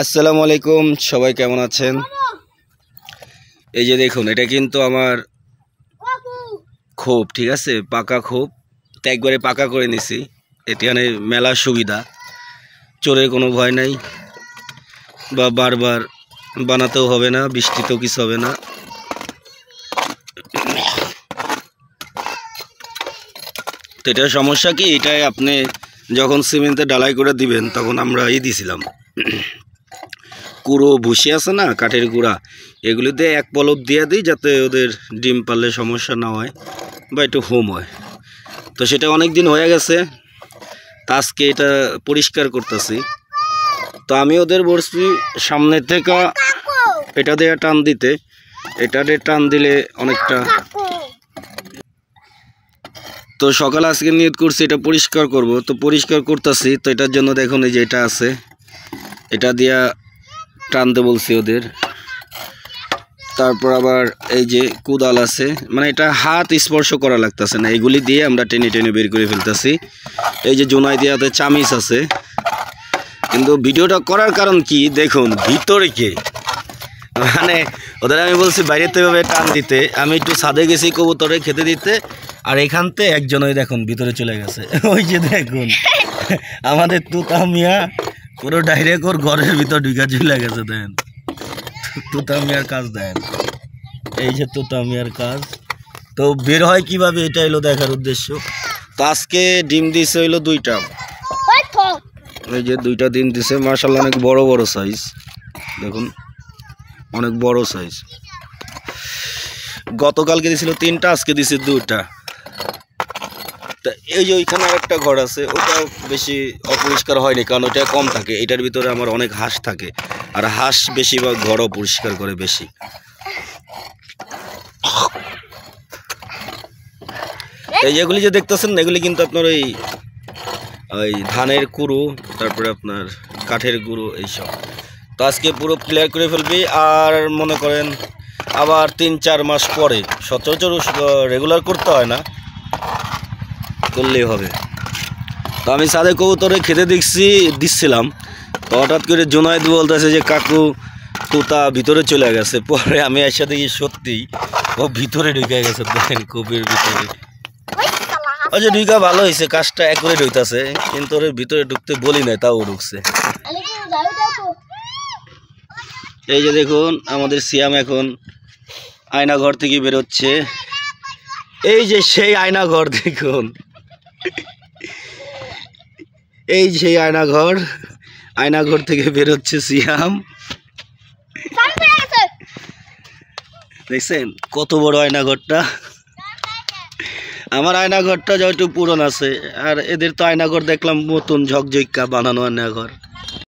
আসসালামু আলাইকুম, সবাই কেমন আছেন? এই যে দেখুন, এটা কিন্তু আমার খোপ, ঠিক আছে, পাকা খোপ। তো একবারে পাকা করে নিছি। এখানে মেলা সুবিধা, চোরের কোনো ভয় নাই, বা বারবার বানাতেও হবে না, বৃষ্টিতেও কিছু হবে না। তো এটার সমস্যা কি, এটাই আপনি যখন সিমেন্টে ঢালাই করে দিবেন তখন আমরা দিছিলাম কুড়ো ভুসি আছে না, কাঠের গুঁড়া, এগুলিতে এক পলব দিয়ে দিই যাতে ওদের ডিম পারলে সমস্যা না হয় বা একটু হোম হয়। তো সেটা অনেক দিন হয়ে গেছে, তা আজকে এটা পরিষ্কার করতেছি। তো আমি ওদের বলছি সামনে থেকে এটা দিয়ে টান দিতে, এটা দিয়ে টান দিলে অনেকটা। তো সকালে আজকে নিয়ত করছি এটা পরিষ্কার করব, তো পরিষ্কার করতেছি। তো এটার জন্য দেখুন এই যে এটা আছে, এটা দিয়া টানতে বলছি ওদের। তারপর আবার এই যে কুদাল আছে, মানে এটা হাত স্পর্শ করা লাগতেছে না, এগুলি দিয়ে আমরা টেনে টেনে বের করে ফেলতেছি। এই যে জোনাই দিয়াতে চামিচ আছে। কিন্তু ভিডিওটা করার কারণ কি দেখুন, ভিতরে কে, মানে ওদের আমি বলছি বাইরেতে এভাবে টান দিতে, আমি একটু ছাদে গেছি কবুতরে খেতে দিতে, আর এখানতে একজন ওই দেখুন ভিতরে চলে গেছে। ওই যে দেখুন আমাদের তুতা মিয়া পুরো ডাইরেক্ট ওর ঘরের ভিতর ঢুকা চলে গেছে। দেন তুতা মিয়ার কাজ, দেন এই যে তুতা মিয়ার কাজ। তো বের হয় কিভাবে, এটা হলো দেখার উদ্দেশ্য। তো আজকে ডিম দিছে হইলো 2টা, এই যে 2টা ডিম দিছে, মাশাআল্লাহ অনেক বড় বড় সাইজ, দেখুন অনেক বড় সাইজ। গতকালকে দিছিল 3টা, আজকে দিছে 2টা। তা এই যে ওইখানে আরেকটা ঘর আছে, ওটা বেশি অপরিষ্কার হয়নি, কারণ ওটা কম থাকে। এটার ভিতরে আমার অনেক হাঁস থাকে, আর হাঁস বেশিরভাগ ঘর অপরিষ্কার করে বেশি। এই যেগুলি যে দেখতেছেন এগুলি কিন্তু আপনার ওই ধানের কুড়ো, তারপরে আপনার কাঠের গুঁড়ো, এইসব। তো আজকে পুরো ক্লিয়ার করে ফেলবি, আর মনে করেন আবার 3-4 মাস পরে, সচরাচর রেগুলার করতে হয় না, করলেই হবে। তো আমি সাদে কবুতরে খেতে দিচ্ছিলাম, তো হঠাৎ করে জুনায়েদ বলতেছে যে কাকু তুতা ভিতরে চলে গেছে। পরে আমি এসে দেখি সত্যি ও ভিতরে ঢুকে গেছে, দেখেন কবির ভিতরে। ওই যে ঢুকা ভালো হয়েছে, কাজটা একরে ঢুকতেছে, কিন্তু ওর ভিতরে ঢুকতে বলি নাই, তাও ঢুকছে। এই যে দেখুন আমাদের সিয়াম এখন আয়নাঘর থেকে বেরোচ্ছে। এই যে সেই আয়নাঘর দেখুন, এই সেই আয়নাঘর থেকে বেরোচ্ছে সিয়াম। দেখছেন কত বড় আয়নাঘরটা। আমার আয়নাঘরটা যা একটু পুরনো আছে, আর এদের তো আয়নাঘর দেখলাম নতুন ঝকঝকা বানানো আয়নাঘর।